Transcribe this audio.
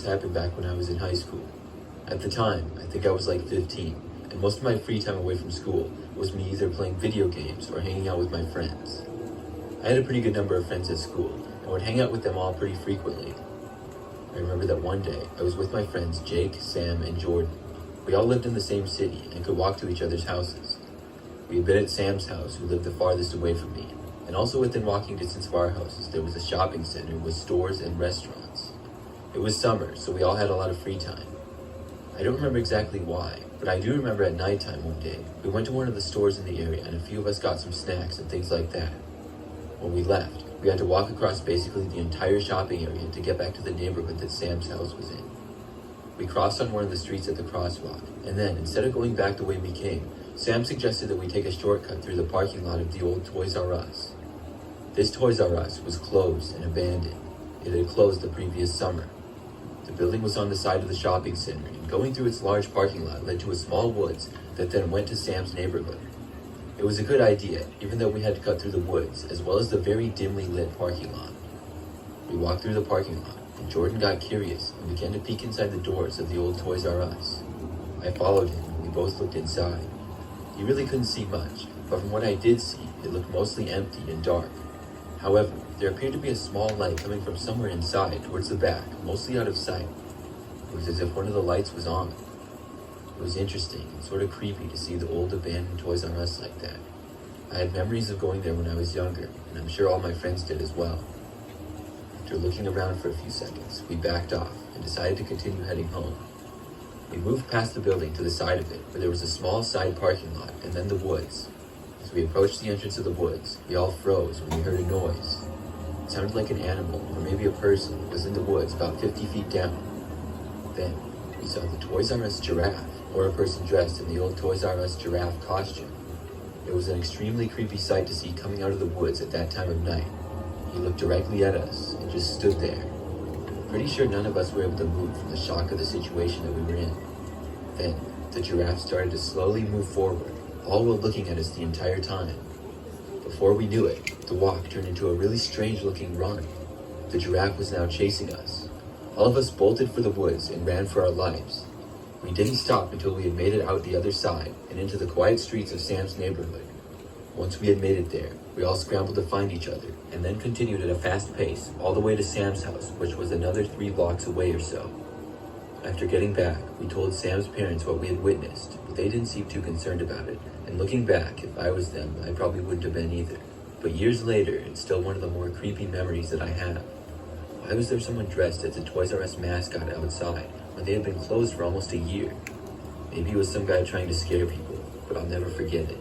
This happened back when I was in high school. At the time, I think I was like 15, and most of my free time away from school was me either playing video games or hanging out with my friends. I had a pretty good number of friends at school, and would hang out with them all pretty frequently. I remember that one day, I was with my friends Jake, Sam, and Jordan. We all lived in the same city and could walk to each other's houses. We had been at Sam's house, who lived the farthest away from me, and also within walking distance of our houses there was a shopping center with stores and restaurants. It was summer, so we all had a lot of free time. I don't remember exactly why, but I do remember at nighttime one day, we went to one of the stores in the area and a few of us got some snacks and things like that. When we left, we had to walk across basically the entire shopping area to get back to the neighborhood that Sam's house was in. We crossed on one of the streets at the crosswalk, and then, instead of going back the way we came, Sam suggested that we take a shortcut through the parking lot of the old Toys R Us. This Toys R Us was closed and abandoned. It had closed the previous summer. The building was on the side of the shopping center, and going through its large parking lot led to a small woods that then went to Sam's neighborhood. It was a good idea, even though we had to cut through the woods, as well as the very dimly lit parking lot. We walked through the parking lot, and Jordan got curious and began to peek inside the doors of the old Toys R Us. I followed him, and we both looked inside. He really couldn't see much, but from what I did see, it looked mostly empty and dark. However, there appeared to be a small light coming from somewhere inside, towards the back, mostly out of sight. It was as if one of the lights was on. It was interesting and sort of creepy to see the old abandoned Toys R Us like that. I had memories of going there when I was younger, and I'm sure all my friends did as well. After looking around for a few seconds, we backed off and decided to continue heading home. We moved past the building to the side of it, where there was a small side parking lot and then the woods. As we approached the entrance of the woods, we all froze when we heard a noise. It sounded like an animal, or maybe a person, was in the woods about 50 feet down. Then, we saw the Toys R Us giraffe, or a person dressed in the old Toys R Us giraffe costume. It was an extremely creepy sight to see coming out of the woods at that time of night. He looked directly at us and just stood there. Pretty sure none of us were able to move from the shock of the situation that we were in. Then, the giraffe started to slowly move forward, all while looking at us the entire time. Before we knew it, the walk turned into a really strange-looking run. The giraffe was now chasing us. All of us bolted for the woods and ran for our lives. We didn't stop until we had made it out the other side and into the quiet streets of Sam's neighborhood. Once we had made it there, we all scrambled to find each other, and then continued at a fast pace all the way to Sam's house, which was another 3 blocks away or so. After getting back, we told Sam's parents what we had witnessed, but they didn't seem too concerned about it, and looking back, if I was them, I probably wouldn't have been either. But years later, it's still one of the more creepy memories that I have. Why was there someone dressed as a Toys R Us mascot outside when they had been closed for almost a year? Maybe it was some guy trying to scare people, but I'll never forget it.